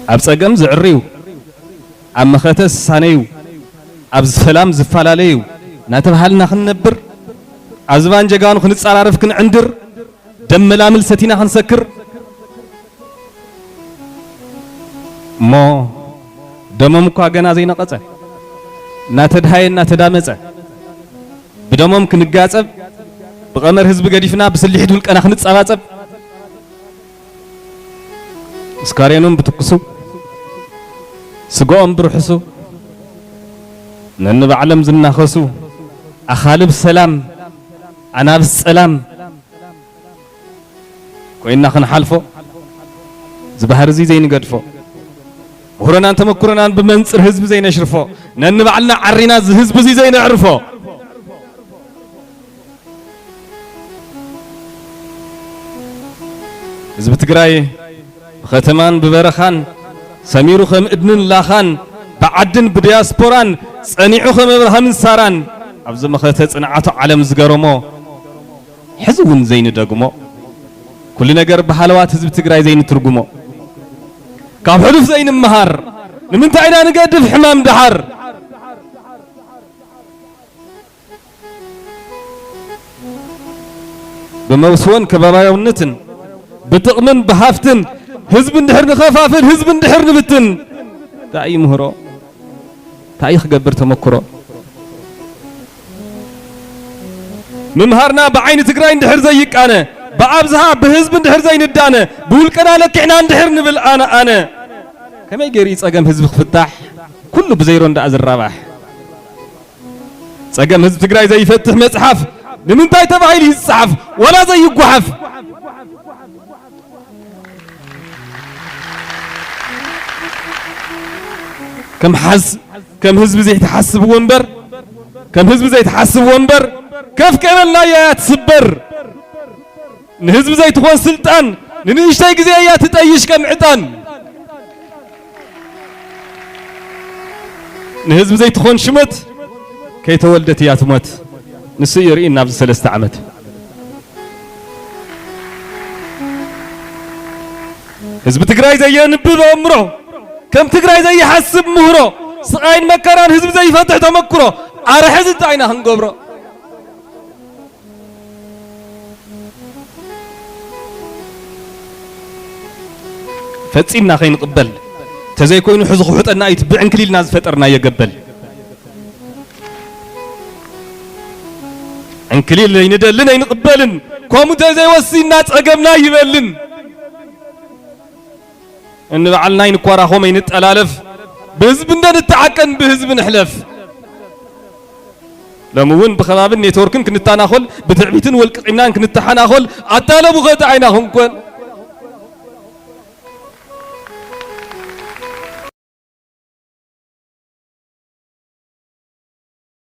أبصقم زعريو عم ختس سانيو أبز سلام زفالاليو ناتبهالنا خنبر عزبان جاكانو خنتصارف كن عندر دم لامل ستينا خنسكر مو دمم كو غنا زينا قصه ناتدهاي ناتدامصه بدمم كنغاصب بقمر حزب غديفنا بسليحد ولقنا خنصاباصب اسكارينون بتقسو سقوم برحسو نن بعلم زناخسو اخالب سلام انا بالسلام كوينا خنحالفو زبحر زي زين قدفو وهرنا انت مكرنا بمنصر حزب زي نشرفو نن بعلنا عرينا حزب زي نعرفو حزب تግራይ ختمان ببرخان سميرو خم ابن لاخان بعدن بدياسبوران صنيعو خم ابراهام ساران ابز مخته صنعاتو عالم زغرمو حزبون زين دغمو كل ነገር بحالوات حزب تግራይ زين ترغمو كاب حلف زين مهار نمنت عينا نقدف حمام دحر بموسون كبابايونتن بتقمن بهافتن حزب اندحر نخفافل حزب اندحر نبتن تاي مهرو تاي خغبر تمكرو ممهرنا بعين تግራይ اندحر زيق انا بابزها بحزب اندحر زي ندانه بولقنا لكعنا اندحر نبل انا كما يجري صقم حزب خفتح كله بزيرو اندا ازرابح صقم حزب تግራይ زي يفتح مصحف لمنتاي تبعيل يصحف ولا زي يقحف كم حزب زي يتحسب ونبر كم حزب زي يتحسب ونبر كيف كان لا يتسبر نحزب زي تكون سلطان ننشتاي غزي يا تطيش كم عطان نحزب زي تكون شمت كي تولدت يا تموت نسير إنا بز 3 عامات حزب تግራይ زي ينبب امره كم تግራይ زي يحسب مهره سقاين مكران حزب زي يفتح تمكره ارحزت عينا هنغبره فصيمنا خين قبل تزي كوينو حزق حطنا يتبعن كليلنا زفطرنا يقبل ان كليل يندلنا ينقبلن كوم تزي وسينا صقمنا يبلن ان بعلنا ينكورا خوم ينطلالف بحزب نتعقن بحزب نحلف لمون بخباب النيتوركن كنتاناخل بتعبيتن والقيمنا كنتحناخل اتالبو غت عيناهم كون